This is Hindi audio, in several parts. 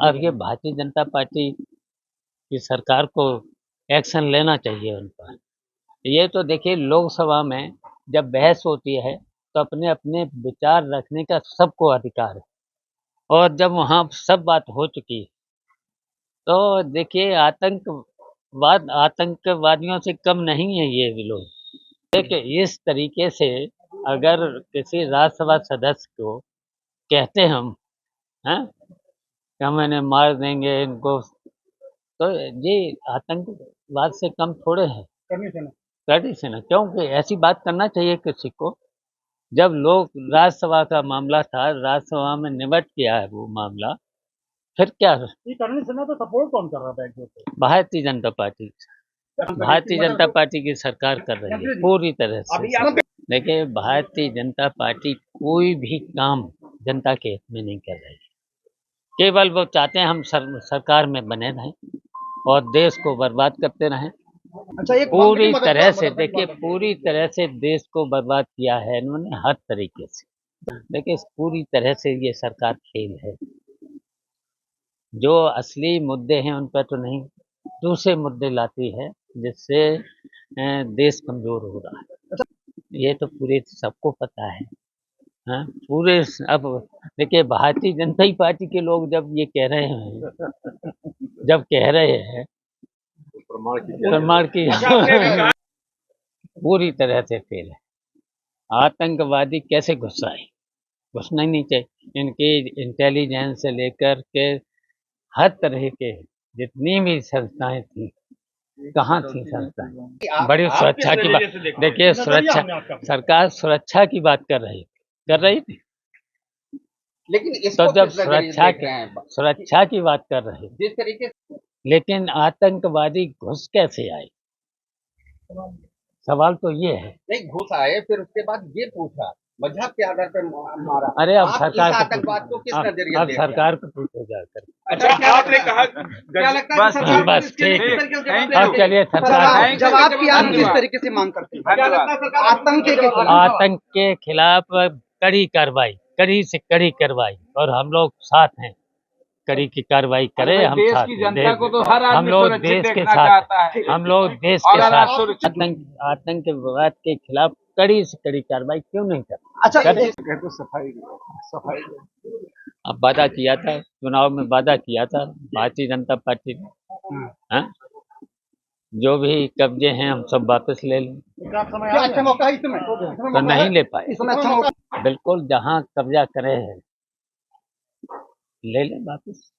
अब ये भारतीय जनता पार्टी की सरकार को एक्शन लेना चाहिए उन पर। ये तो देखिए लोकसभा में जब बहस होती है तो अपने अपने विचार रखने का सबको अधिकार है, और जब वहाँ सब बात हो चुकी है तो देखिए आतंकवादियों से कम नहीं है ये भी लोग। देखिए इस तरीके से अगर किसी राज्यसभा सदस्य को कहते हम हैं कि हम इन्हें मार देंगे इनको, तो ये आतंकवाद से कम थोड़े है। करनी से ना, क्योंकि ऐसी बात करना चाहिए किसी को। जब लोग राज्यसभा का मामला था, राज्यसभा में निपट गया है वो मामला, फिर क्या? ये करने से ना तो सपोर्ट कौन कर रहा था एक से? भारतीय जनता पार्टी। भारतीय जनता पार्टी की सरकार कर रही है पूरी तरह से। देखिए भारतीय जनता पार्टी कोई भी काम जनता के हित में नहीं कर रही है। केवल वो चाहते हैं हम सरकार में बने रहें और देश को बर्बाद करते रहें। अच्छा, एक पूरी तरह से देखिए, पूरी तरह से देश को बर्बाद किया है इन्होंने हर तरीके से। देखिए पूरी तरह से ये सरकार फेल है। जो असली मुद्दे हैं उन पर तो नहीं, दूसरे मुद्दे लाती है जिससे देश कमजोर हो रहा है। ये तो पूरे सबको पता है। हाँ, पूरे अब देखिए भारतीय जनता पार्टी के लोग जब ये कह रहे हैं, जब कह रहे हैं प्रमाण की पूरी तरह से फेल है। आतंकवादी कैसे घुस आए? घुसना ही नहीं चाहिए। इनकी इंटेलिजेंस से लेकर के हर तरह के जितनी भी संस्थाएं थी, कहाँ थी संस्थाएं? बड़ी सुरक्षा की बात, देखिए सुरक्षा, सरकार सुरक्षा की बात कर रही थी। लेकिन तो जब सुरक्षा की बात कर रहे जिस तरीके से, लेकिन आतंकवादी घुस कैसे आए? सवाल तो ये है। नहीं घुस आए, फिर उसके बाद ये पूछा मजहब के आधार पर मारा। अरे अब सरकार को आतंकवाद को किस नजरिए अब सरकार को पूछो जाकर। अच्छा, क्या आपने कहा, क्या लगता है बस ठीक है। अब चलिए सरकार जवाब की आप किस तरीके से मांग करते हैं? आतंक के खिलाफ कड़ी कार्रवाई, और हम लोग साथ हैं। कड़ी की कार्रवाई करें, हम साथ हैं। हम लोग देश के साथ, हम लोग देश के साथ। आतंकवाद के खिलाफ कड़ी से कड़ी कार्रवाई क्यों नहीं करते? अच्छा, सफाई अब वादा किया था, चुनाव में वादा किया था भारतीय जनता पार्टी ने, हाँ? जो भी कब्जे हैं हम सब वापस ले लें। अच्छा मौका है इसमें? तो नहीं ले पाए। अच्छा मौका, बिल्कुल, जहाँ कब्जा करे हैं ले लें वापस।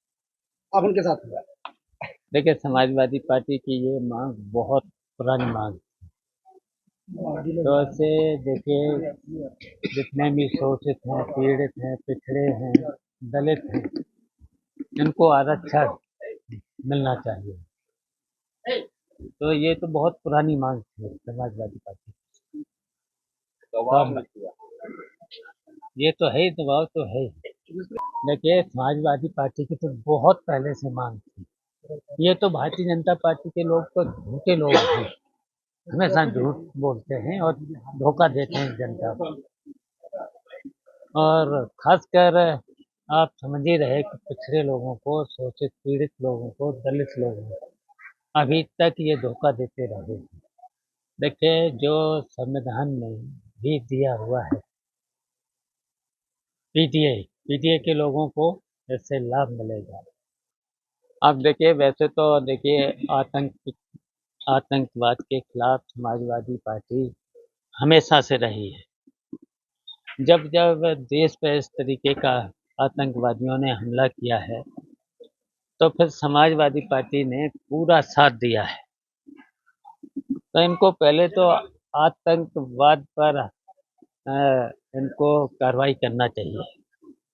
अब उनके साथ हुआ। देखिए समाजवादी पार्टी की ये मांग बहुत पुरानी मांग है। तो ऐसे देखिए जितने भी शोषित हैं, पीड़ित हैं, पिछड़े हैं, दलित हैं, इनको आरक्षण मिलना चाहिए। तो ये तो बहुत पुरानी मांग थी समाजवादी पार्टी की। ये तो है, दबाव तो है। देखिए समाजवादी पार्टी की तो बहुत पहले से मांग थी। ये तो भारतीय जनता पार्टी के लोग तो झूठे लोग हैं, हमेशा झूठ बोलते हैं और धोखा देते हैं जनता को। और खासकर आप समझ ही रहे कि पिछड़े लोगों को, शोषित पीड़ित लोगों को, दलित लोगों को अभी तक ये धोखा देते रहे हैं। देखिए जो संविधान में भी दिया हुआ है, पीटीआई के लोगों को इससे लाभ मिलेगा। अब देखिए वैसे तो देखिए आतंकवाद के खिलाफ समाजवादी पार्टी हमेशा से रही है। जब जब देश पर इस तरीके का आतंकवादियों ने हमला किया है तो फिर समाजवादी पार्टी ने पूरा साथ दिया है। तो इनको पहले तो आतंकवाद पर इनको कार्रवाई करना चाहिए।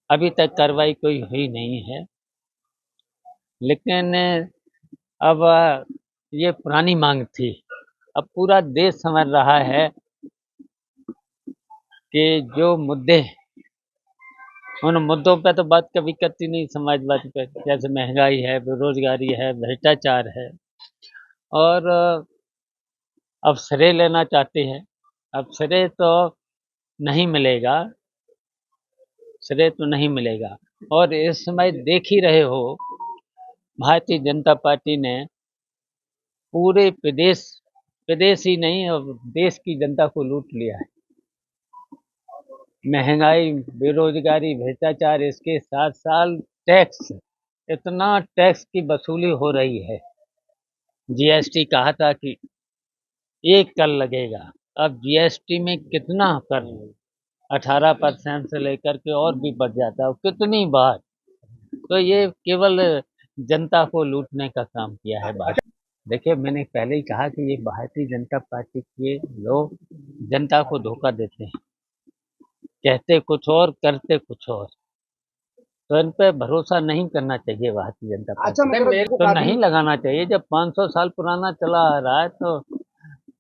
अभी तक कार्रवाई कोई हुई नहीं है, लेकिन अब ये पुरानी मांग थी। अब पूरा देश समझ रहा है कि जो मुद्दे, उन मुद्दों पे तो बात कभी करती नहीं समाजवादी पे, जैसे महंगाई है, बेरोजगारी है, भ्रष्टाचार है, और अब श्रेय लेना चाहते हैं। अब श्रेय तो नहीं मिलेगा, और इस समय देख ही रहे हो भारतीय जनता पार्टी ने पूरे प्रदेश ही नहीं और देश की जनता को लूट लिया है। महंगाई, बेरोजगारी, भ्रष्टाचार, इसके साथ साथ टैक्स, इतना टैक्स की वसूली हो रही है। जीएसटी कहा था कि 1 कर लगेगा, अब जीएसटी में कितना कर, 18% से लेकर के और भी बढ़ जाता है, कितनी बार। तो ये केवल जनता को लूटने का काम किया है भाजपा। देखिए, मैंने पहले ही कहा कि ये भारतीय जनता पार्टी के लोग जनता को धोखा देते हैं, कहते कुछ और करते कुछ और। तो इन पे भरोसा नहीं करना चाहिए भारतीय जनता पार्टी। अच्छा, मेरे को तो नहीं लगाना चाहिए। जब 500 साल पुराना चला आ रहा है तो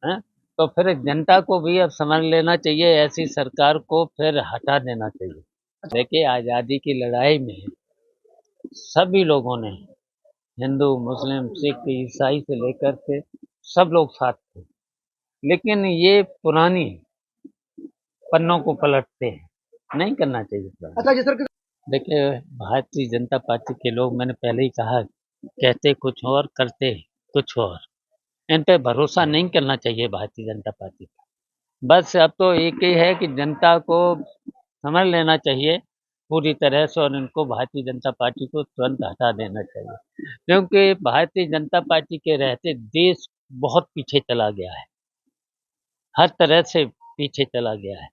हैं, तो फिर जनता को भी अब समझ लेना चाहिए, ऐसी सरकार को फिर हटा देना चाहिए। देखिए, आज़ादी की लड़ाई में सभी लोगों ने, हिंदू, मुस्लिम, सिख, ईसाई से लेकर के सब लोग साथ थे, लेकिन ये पुरानी पन्नों को पलटते हैं, नहीं करना चाहिए। अच्छा जी सर, देखिए, भारतीय जनता पार्टी के लोग, मैंने पहले ही कहा, कहते कुछ और करते कुछ और। इन पे भरोसा नहीं करना चाहिए भारतीय जनता पार्टी का। बस अब तो एक ही है कि जनता को समझ लेना चाहिए पूरी तरह से, और इनको भारतीय जनता पार्टी को तुरंत हटा देना चाहिए, क्योंकि भारतीय जनता पार्टी के रहते देश बहुत पीछे चला गया है, हर तरह से पीछे चला गया है।